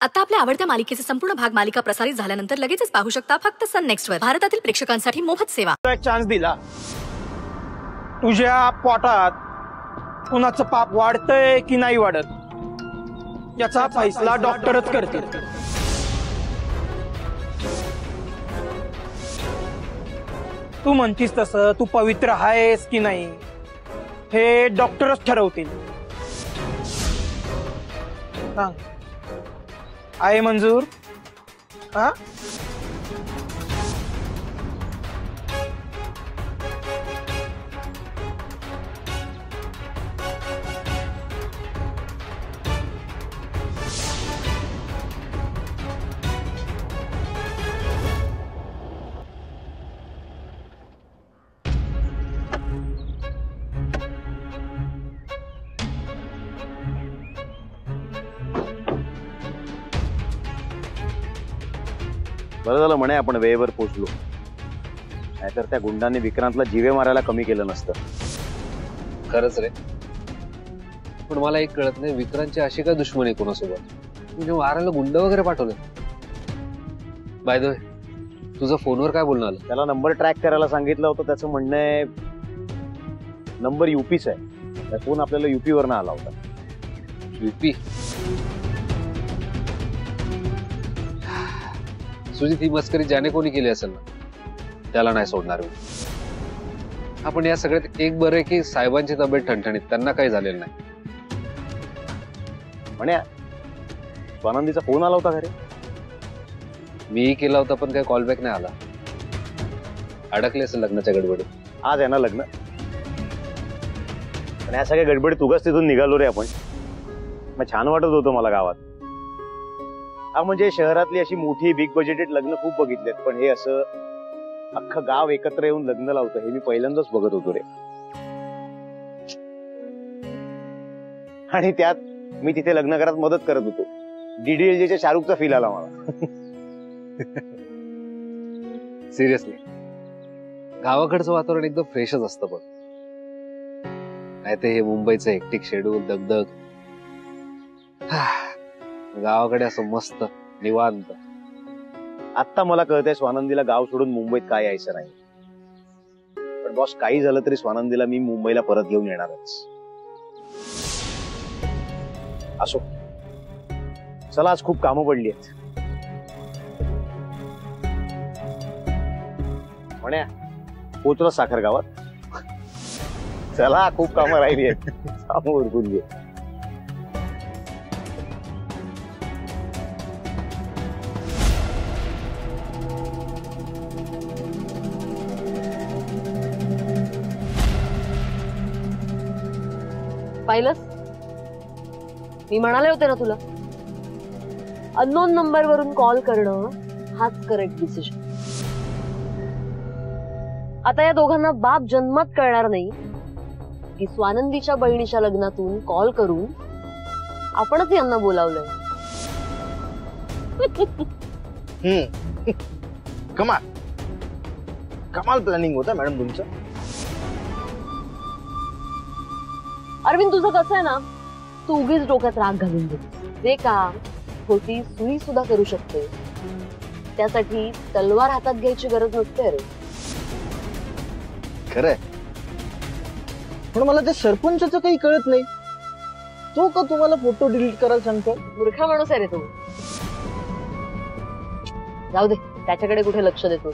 आता आपल्या आवडत्या मालिकेचे संपूर्ण भाग मालिका प्रसारित झाल्यानंतर लगेचच पाहू शकता फक्त सन नेक्स्ट वर. भारतातील प्रेक्षकांसाठी मोफत सेवा. एक चान्स दिला. तुझ्या पोटात कुणाचं पाप वाढतंय की नाही वाढत याचा फैसला डॉक्टरच करतील. तू म्हणतीस तसं तू पवित्र आहेस की नाही हे डॉक्टरच ठरवतील. सांग, आहे मंजूर? हा, बरं झालं म्हणे आपण वेळेवर पोहोचलो, नाहीतर त्या गुंडांनी विक्रांतला जीवे मारायला कमी केलं नसतं. खरंच रे, पण मला एक कळत नाही विक्रांतची अशी काय दुश्मनी कोणासोबत, म्हणजे मारायला गुंड वगैरे पाठवले. बाय द वे, तुझं फोनवर काय बोलणं आलं? त्याला नंबर ट्रॅक करायला सांगितलं होतं. त्याचं म्हणणं आहे नंबर युपीचा आहे. फोन आपल्याला युपी वरनं आला होता. युपी? सुजित, ही मस्करी ज्याने कोणी केली असेल ना त्याला नाही सोडणार मी. आपण या सगळ्यात एक बरं आहे की साहेबांची तब्येत ठणठणीत, त्यांना काही झालेलं नाही. म्हणे स्वानंदीचा फोन आला होता घरी? मीही केला होता पण काही कॉलबॅक नाही आला. अडकले असेल लग्नाच्या गडबडीत. आज आहे ना लग्न, पण या सगळ्या गडबडीत उगाच तिथून निघालो रे आपण. मग छान वाटत होतं मला गावात. हा, म्हणजे शहरातली अशी मोठी बिग बजेटेड लग्न खूप बघितलेत, पण हे असं अख्खं गाव एकत्र येऊन लग्न लावतं हे मी पहिल्यांदाच बघत होतो रे. आणि त्यात मी तिथे लग्न घरात मदत करत होतो. डीडीएलजेच्या शाहरुखचा फील आला मला. सिरियसली, गावाकडचं वातावरण एकदम फ्रेशच असतं बघ. नाही ते हे मुंबईचं हेक्टिक शेड्यूल, दगदग. गावाकडे असं मस्त निवांत. आता मला कळतंय स्वानंदीला गाव सोडून मुंबईत काय यायचं नाही. पण बॉस, काही झालं तरी स्वानंदीला मी मुंबईला परत घेऊन येणारच. असो, चला आज खूप कामं पडली आहेत. म्हण्या पोचलो साखर गावात. चला, खूप कामं राहिली आहेत. कामं उरकून घे. पाहिलंस, मी म्हणाले होते ना तुला, अननोन नंबर वरून कॉल करणं हाच करेक्ट डिसिजन. आता या दोघांना बाप जन्मात कळणार नाही की स्वानंदीच्या बहिणीच्या लग्नातून कॉल करून आपणच यांना बोलावलंय. कमाल कमाल प्लॅनिंग होतं मॅडम तुमचं. अरविंद, तुझं कसं आहे ना, तू उगीच डोक्यात राग घालून घेतोस. जे काम छोटी सुई सुद्धा करू शकते त्यासाठी तलवार हातात घ्यायची गरज नसते रे. खरंय, पण मला त्या सरपंचाचं काही कळत नाही. तो का तुम्हाला फोटो डिलीट करायला सांगतो? मूर्खा माणूस आहे रे तो. जाऊ दे, त्याच्याकडे कुठे लक्ष देतो.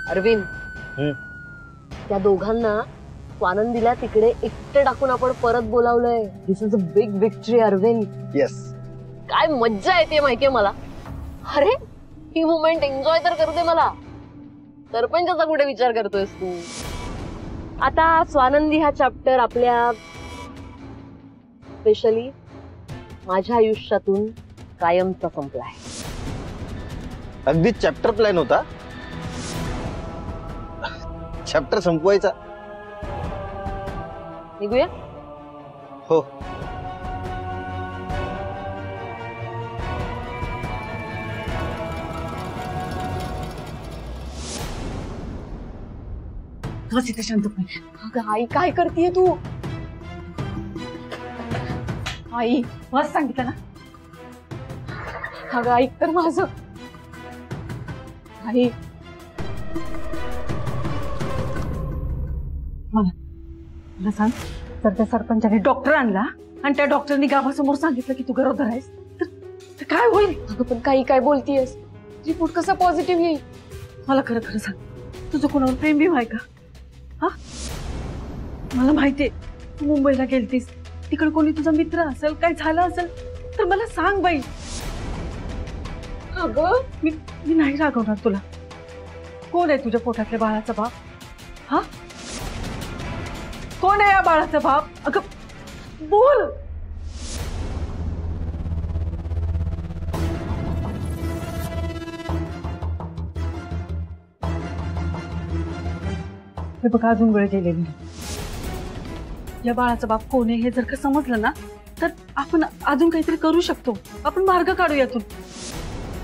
अरविंद, त्या दोघांना स्वानंदीला तिकडे एकटे टाकून आपण परत बोलावलंय. This is a big victory Arvind. Yes. काय मज्जा येते माहितीये मला. अरे, ही मुमेंट एन्जॉय तर करू दे मला. सरपंचाचा कुठे विचार करतोयस तू? आता स्वानंदी हा चॅप्टर आपल्या, स्पेशली माझ्या आयुष्यातून कायमचा संपलाय. अगदी चॅप्टर प्लॅन होता. चॅप्टर संपवायचा. निघूया. हो. बस इथे शांतपणे. अगं आई, काय करतेय तू? आई मस्त सांगितलं ना. अगं ऐक तर माझं. आई मला सांग, तर त्या सरपंचाने डॉक्टर आणला आणि त्या डॉक्टरनी गावासमोर सांगितलं की तू गरोदर आहेस, तर काय होईल? अगं पण काही काय बोलतीयस? रिपोर्ट कसा पॉझिटिव्ह येईल? मला खरं खरं सांग, तुझं कोणावर प्रेम बी आहे का? हा, मला माहितीये तू मुंबईला गेलतीस, तिकडे कोणी तुझा मित्र असेल, काय झालं असेल तर मला सांग बाई. अगं मी नाही रागवणार तुला. कोण आहे तुझ्या पोटातल्या बाळाचा बाप? हा, कोण आहे या बाळाचा बाप? अगं बोल. हे बघा, अजून वेळ गेलेली नाही. या बाळाचा बाप कोण आहे हे जर का समजलं ना, तर आपण अजून काहीतरी करू शकतो. आपण मार्ग काढू यातून.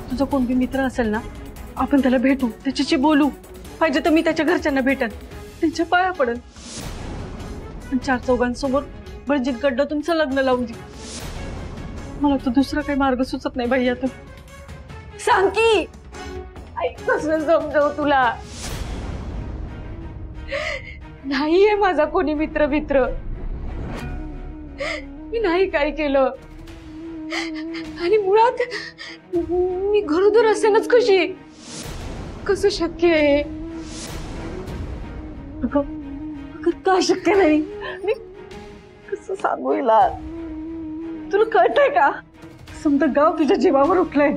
तुझा कोण बी मित्र असेल ना, आपण त्याला भेटू, त्याच्याशी बोलू. पाहिजे तर मी त्याच्या घरच्यांना भेटन, त्यांच्या पाया पडन, आणि 4 चौघांसमोर बळजींकडनं तुमचं लग्न लावून देऊ. मला तर दुसरा काही मार्ग सुचत नाही बाई यातून. सांग की. कसं समजव तुला? नाहीये माझा कोणी मित्र. मी नाही काय केलं, आणि मुळात मी गरोदर असेनच कशी? कसं शक्य आहे? का शक्य नाही? मी कसं सांगू हिला? तुला कळतंय का? समजा गाव तुझ्या जीवावर उठलंय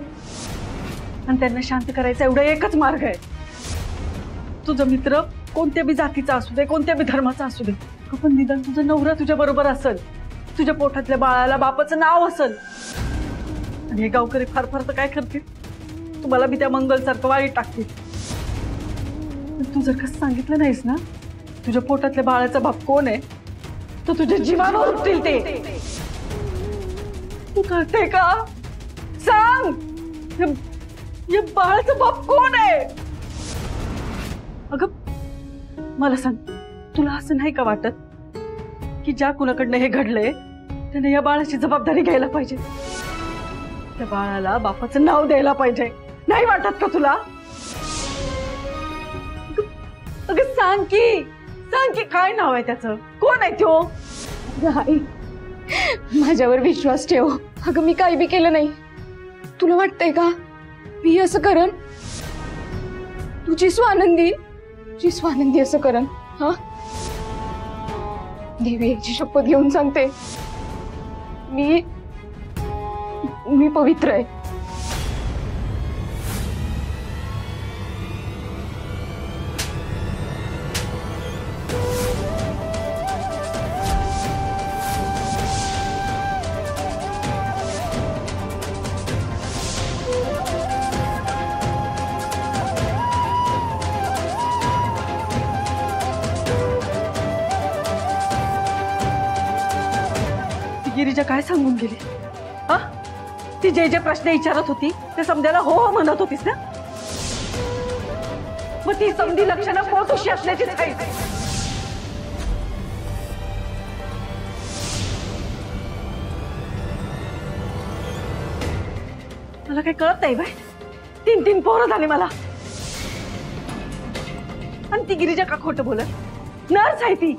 आणि त्यांना शांत करायचा एवढा एकच मार्ग आहे. तुझा मित्र कोणत्या बी जातीचा असू दे, कोणत्या बी धर्माचा असू दे, पण निदान तुझा नवरा तुझ्या बरोबर असेल, तुझ्या पोटातल्या बाळाला बापाचं नाव असेल. आणि हे गावकरी फार फार तर काय करतील, तुम्हाला बी त्या मंगलसारखं वाईट टाकतील. तू जर कसं सांगितलं नाहीस ना तुझ्या पोटातल्या बाळाचा बाप कोण आहे, तो तुझ्या जीवावर उठतील ते. तू कळते का? सांग, या बाळाचा बाप कोण आहे? अगं मला सांग, तुला असं नाही का वाटत की ज्या कुणाकडनं हे घडलंय त्याने या बाळाची जबाबदारी घ्यायला पाहिजे, त्या बाळाला बापाचं नाव द्यायला पाहिजे? नाही वाटत का तुला? अगं सांग की काय नाव आहे त्याचं? कोण आहे तो? आई माझ्यावर विश्वास ठेव. अगं मी काही बी केलं नाही. तुला वाटतंय का मी असं करन? तुझी स्वानंदी असं करन? हा, देवी याची शपथ घेऊन सांगते, मी पवित्र आहे. गिरिजा काय सांगून गेली? हा, ती जे प्रश्न विचारत होती ते समजायला हो हो म्हणत होतीस ना? मग ती समधी लक्षणं पोटुशी असल्याची काही. मला काही कळत नाही बाई. 3 पोरं झाली मला, आणि ती गिरिजा का खोटं बोलत? नर्स आहे ती.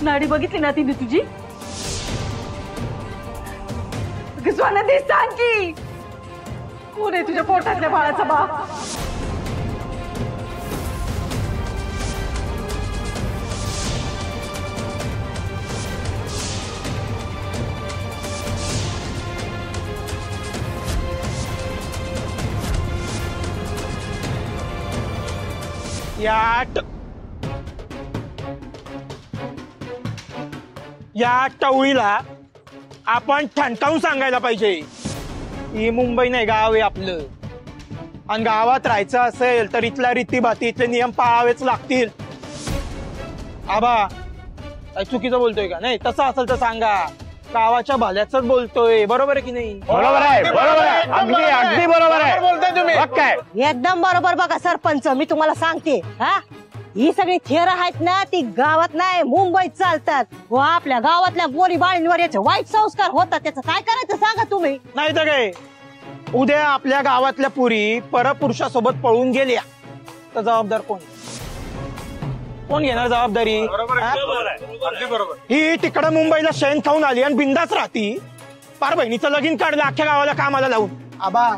नाडी बघितली ना तिने तुझी? स्वानंदी सांग की कोण आहे तुझ्या पोटातल्या बाळाचा बाप? या टवळीला आपण ठणकावून सांगायला पाहिजे, ही मुंबई नाही गाव आहे आपलं, आणि गावात राहायचं असेल तर इथल्या रीतीभाती इथले नियम पाळावेच लागतील. आबा काय चुकीचं बोलतोय का? नाही तसं असेल तर सांगा. गावाच्या भल्याच बोलतोय, बरोबर आहे की नाही? बरोबर आहे, अगदी बरोबर आहे. बोलताय तुम्ही. मग काय? एकदम बरोबर. बघा सरपंच, मी तुम्हाला सांगते, हा, ही सगळी थेर आहेत ना ती गावात नाही मुंबईत चालतात. व आपल्या गावातल्या गोरी बाळींवर याचे वाईट संस्कार होतात. त्याचं काय करायचं सांगा तुम्ही. नाही तर काय, उद्या आपल्या गावातल्या पुरी परपुरुषासोबत पळून गेल्या तर जबाबदार कोण? कोण घेणार जबाबदारी? ही तिकडं मुंबईला शेण खाऊन आली आणि बिंदाच राहती. पार बहिणीचं लगीन काढलं अख्ख्या गावाला कामाला लावून. आबा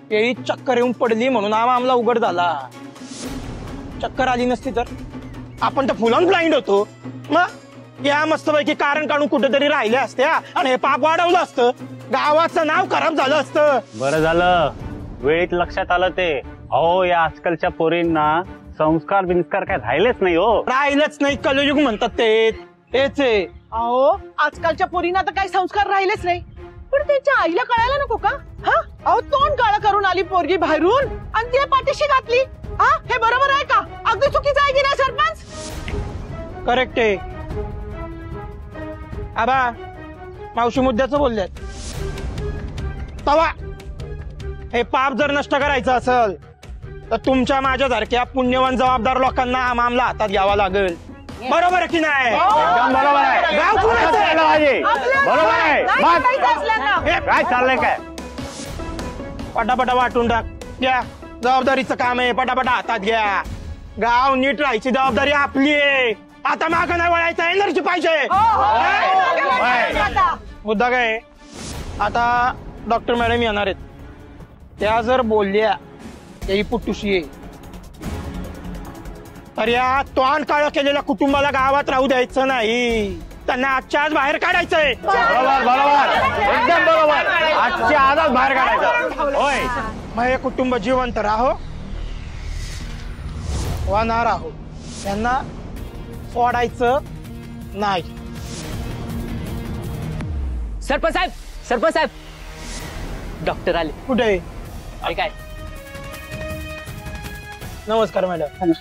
केळी चक्कर येऊन पडली म्हणून आमला उघड झाला. चक्कर आली नसती तर आपण तर फुलान ब्लाइंड होतो. मग या मस्तपैकी कारण काढून कुठेतरी राहिले असत्या आणि हे पाप वाढवलं असतं. गावाचं नाव खराब झालं असतं. बरं झालं वेळेत लक्षात आलं ते. अहो या आजकालच्या पोरींना संस्कार बिंस्कार काय राहिलेच नाही हो. राहिलंच नाही, कलयुग म्हणतात ते. तेच आहे. अहो आजकालच्या पोरींना तर काही संस्कार राहिलेच नाही. पण त्यांच्या आईला कळायला नको का? हा अहो तोंड काळं करून आली पोरगी बाहेरून आणि तिला पाठीशी घातली. हा हे बरोबर आहे का? अगदी चुकीचं आहे की नाही सरपंच? करेक्ट आहे. आबा मावशी मुद्द्याचं बोलल्यात. तवा हे पाप जर नष्ट करायचं असेल तर तुमच्या माझ्यासारख्या पुण्यवान जबाबदार लोकांना हा मामला हातात घ्यावा लागेल. बरोबर आहे की नाही? एकदम बरोबर आहे. गाव कुणाचं आहे? बरोबर आहे. काय चाललंय काय? पटापटा वाटून टाक. घ्या, जबाबदारीचं काम आहे. पटापटा हातात घ्या. गाव नीट राहायची जबाबदारी आपली आहे. आता मागं नाही वळायचं. एनर्जी पाहिजे. मुद्दा काय? आता डॉक्टर मॅडम येणार आहेत. त्या जर बोलल्या ही पुट्टुशी आहे तर या तोंड काळं केलेल्या कुटुंबाला गावात राहू द्यायचं नाही. त्यांना आजच्या आज बाहेर काढायचंय. बरोबर बरोबर एकदम बरोबर. आजच्या आजच बाहेर काढायचं. होय मग हे कुटुंब जिवंत राहो वा ना राहो यांना सोडायचं नाही. सरपंच साहेब, सरपंच साहेब, डॉक्टर आले. कुठे? काय? नमस्कार मॅडम.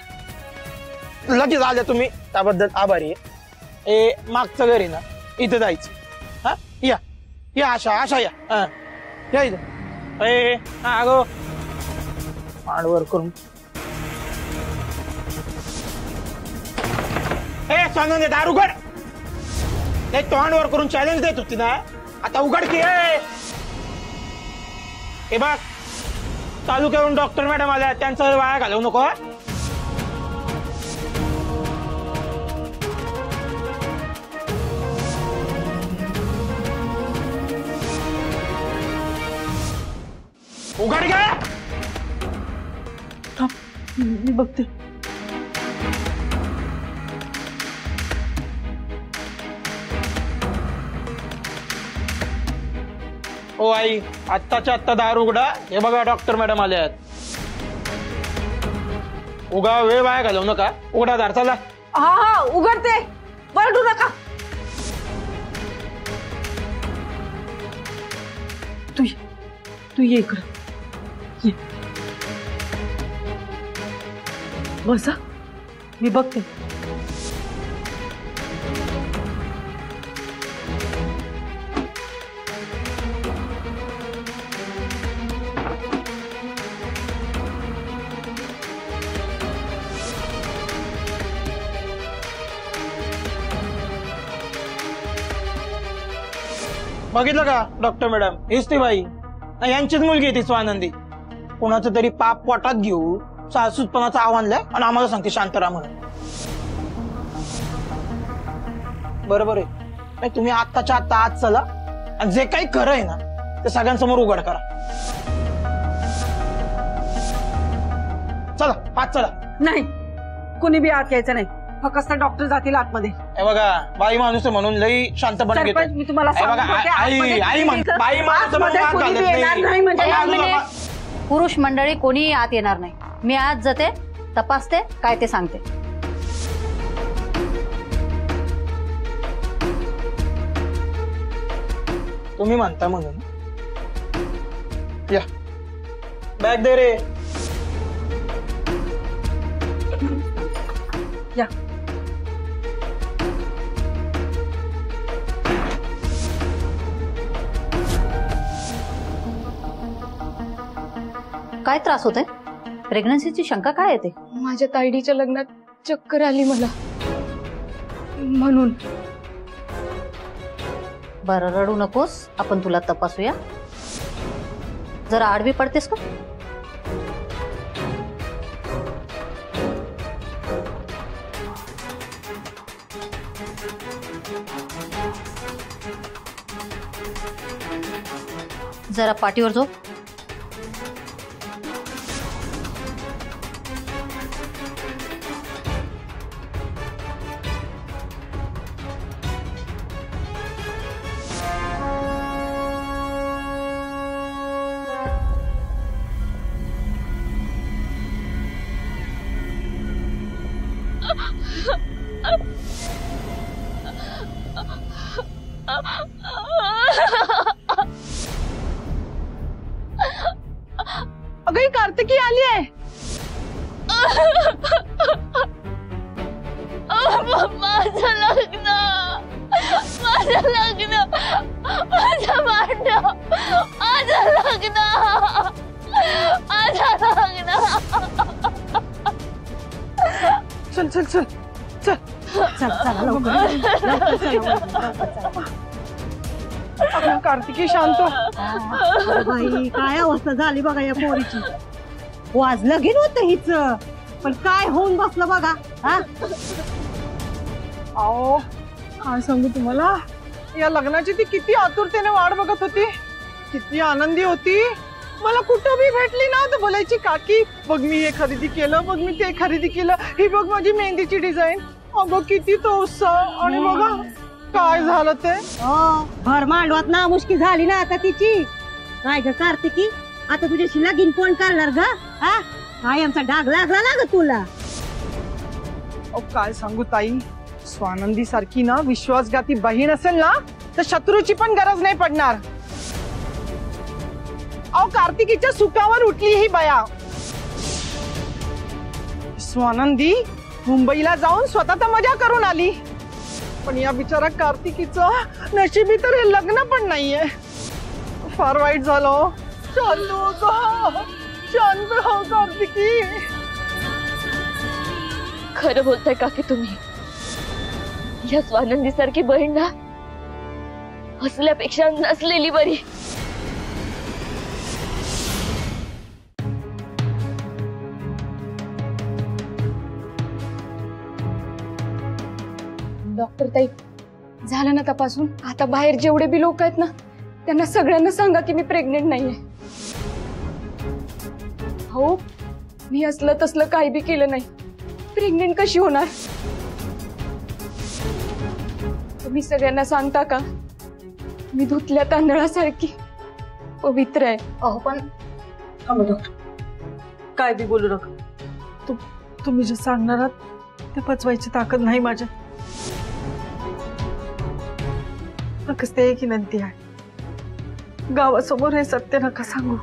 लगेच आल्या तुम्ही त्याबद्दल आभारी आहे. ए मागचं घर आहे ना इथं जायचं. हा या या आशा आशा या. हा या इथं. ए हा गो मांडवर करून. ए स्वानंद दार उघड. ते तोंडवर करून चॅलेंज देत होती ना, आता उघड की. हे बघ तालुक्यावरून डॉक्टर मॅडम आल्या, त्यांचं वाया घालवू नको. उघड घ्या. मी बघते. ओ आई आत्ताच्या आत्ता दार उघडा. हे बघा डॉक्टर मॅडम आल्यात. उगा वेळ वाया घालवू नका. उघडा दार. चला. हा हा उघडते. वरडू नका. तू ये इकडं. ये बसा, मी बघते. बघितलं का डॉक्टर मॅडम? हीच ती बाई. यांचीच मुलगी ती स्वानंदी. कोणाचं तरी पाप पोटात घेऊ सासूपणाचं आव्हानलंय आणि आम्हाला सांगते शांत राहा म्हणून. बरोबर आहे. नाही तुम्ही आत्ताच्या आत्ता आज चला आणि जे काही खरं आहे ना ते सगळ्यांसमोर उघड करा. चला आत चला. नाही कुणी बी आत यायचं नाही. फक्त डॉक्टर जातील आतमध्ये. हे बघा बाई माणूस म्हणून लई शांतपणे घेतो. सरपंच मी तुम्हाला हे बघा सांगते, आई आतमध्ये आई कुणी नाही. बाई माणूस म्हणून आतमध्ये आत कुणी घालत बी येणार नाही म्हणजे नाही. पुरुष मंडळी कोणीही आत येणार नाही. मी आत जाते, तपासते, काय ते सांगते. तुम्ही म्हणता म्हणून. या बॅग दे रे. या काय त्रास होते? प्रेग्नन्सीची शंका काय येते? माझ्या तायडीच्या लग्नात चक्कर आली मला म्हणून. बरं रडू नकोस, आपण तुला तपासूया. जरा आडवी पडतेस का? जरा पाठीवर झोप. अगं ही कार्तिकी आली आहे. माझं लग्न, माझं लग्न, माझं भांडण, माझं लग्न, माझं लग्न. चल चल चल चल चला लवकर. कार्तिकी शांत. बाई काय अवस्था झाली बघा या पोरीची. वाजलं गेलं होतं हिच, पण काय होऊन बसलं बघा. अहो काय सांगू तुम्हाला, या लग्नाची ती किती आतुरतेने वाट बघत होती, किती आनंदी होती. मला कुठं बी भेटली ना तर बोलायची काकी बघ मी हे खरेदी केलं, बघ मी ते खरेदी केलं, ही बघ माझी मेहंदीची डिझाईन. अगं किती तो उत्साह. आणि बघा काय झालं ते. भर मांडवात ना मुश्किल झाली ना आता तिची. काय ग कार्तिकी, आता तुझ्याशी लगीन कोण करणार ग? काय आमचा डाग लागला ना ग तुला. काय सांगू ताई, स्वानंदी सारखी ना विश्वासघाती बहीण असेल ना तर शत्रूची पण गरज नाही पडणार. अहो कार्तिकीच्या सुखावर उठली ही बया. स्वानंदी मुंबईला जाऊन स्वतः तर मजा करून आली, पण या बिचारा कार्तिकीचं नशिबी तर हे लग्न पण नाहीये. फार वाईट झालं. शांत हो ग, शांत हो कार्तिकी. खरं बोलताय काकी तुम्ही. या स्वानंदी सारखी बहीण ना असल्यापेक्षा नसलेली बरी. डॉक्टर ताई, झालं ना तपासून. आता बाहेर जेवढे बी लोक आहेत ना त्यांना सगळ्यांना सांगा की मी प्रेग्नेंट नाहीये. हो मी असलं तसलं काही बी केलं नाही. प्रेग्नेंट कशी होणार? तुम्ही सगळ्यांना सांगता का मी धुतल्या तांदळासारखी पवित्र आहे? अहो पण डॉक्टर काय बी बोलू नका. तुम्ही जे सांगणार आहात ते पचवायची ताकद नाही माझ्यात. नकस ते एक विनंती आहे, गावासमोर हे सत्य नका सांगू.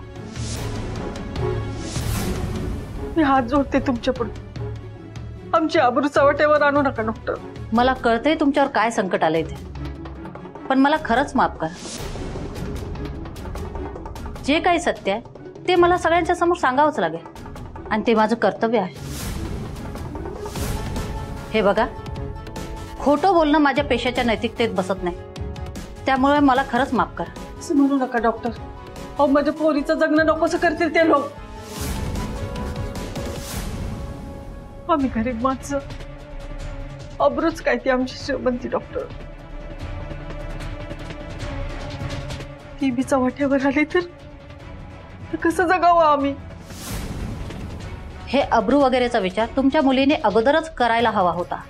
मी हात जोडते तुमच्या पुढे. आमची आबरू चवटेवर आणू नका डॉक्टर. मला कळतंय तुमच्यावर काय संकट आलंय ते, पण मला खरंच माफ करा. जे काही सत्य आहे ते मला सगळ्यांच्या समोर सांगावंच लागेल, आणि ते माझं कर्तव्य आहे. हे बघा, खोटं बोलणं माझ्या पेशाच्या नैतिकतेत बसत नाही, त्यामुळे मला खरंच माफ करा. असं म्हणू नका डॉक्टर. अहो माझ्या पोरीचं जगणं नकोसं करतील ते लोक. आम्ही गरीब माणसं, अब्रूच काय ती आमची श्रीमंती डॉक्टर. ती बी चव्हाट्यावर आली तर कसं जगावं आम्ही? हे अब्रू वगैरेचा विचार तुमच्या मुलीने अगोदरच करायला हवा होता.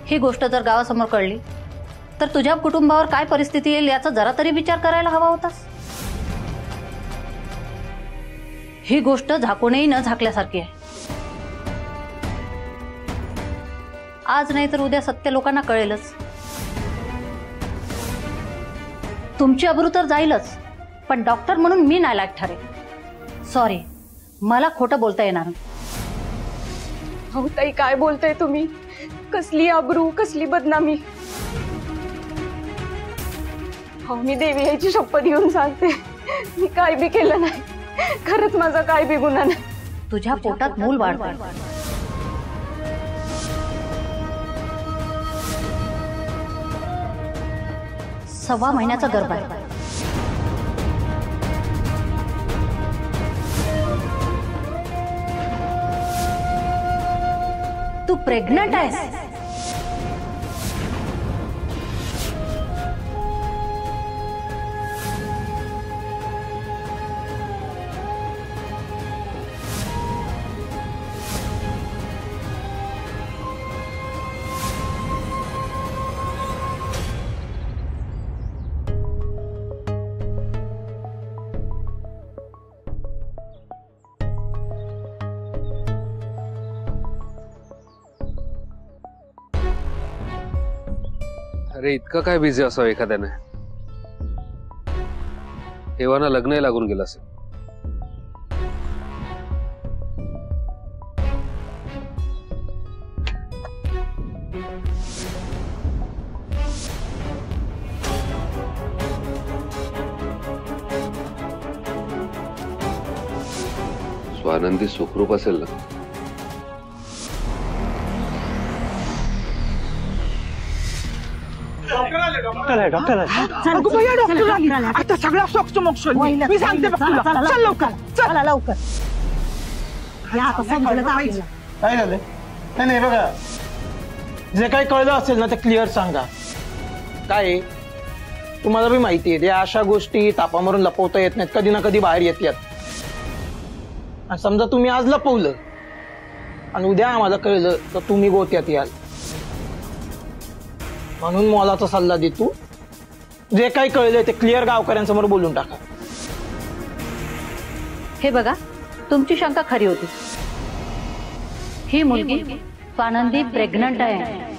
ही गोष्ट जर गावासमोर कळली तर तुझ्या कुटुंबावर काय परिस्थिती येईल याचा जरा तरी विचार करायला हवा होतास. ही गोष्ट झाकूनही न झाकल्यासारखी आहे. आज नाही तर उद्या सत्य लोकांना कळेलच. तुमची अब्रू तर जाईलच, पण डॉक्टर म्हणून मी नालायक ठरेल. सॉरी, मला खोटं बोलता येणार नाही. हो ताई, काय बोलताय तुम्ही? कसली अब्रू, कसली बदनामी. हो मी देवी याची शपथ घेऊन सांगते, मी काय बी केलं नाही. खरंच माझा काय बी गुन्हा नाही. तुझ्या पोटात मूल वाढतंय. 6 महिन्याचा गर्भ आहे. तू प्रेग्नंट आहेस. अरे इतकं काय बिझी असावं एखाद्याने. हेवाना लग्नही लागून गेलं असेल. स्वानंदी सुखरूप असेल ना. आता सगळा सोक्ष मोक्ष मी सांगते बघ तुला. चल लवकर चला लवकर. काय झालं? नाही बघा, जे काही कळलं असेल ना ते क्लिअर सांगा. काय तुम्हाला बी माहिती आहे, या अशा गोष्टी तापामरून लपवता येत नाहीत, कधी ना कधी बाहेर येतात. आणि समजा तुम्ही आज लपवलं आणि उद्या आम्हाला कळलं तर तुम्ही गोत्यात याल. म्हणून मोलाचा सल्ला देतो, जे काही कळलंय ते क्लिअर गावकऱ्यांसमोर बोलून टाका. हे बघा, तुमची शंका खरी होती. ही मुलगी स्वानंदी प्रेग्नंट आहे.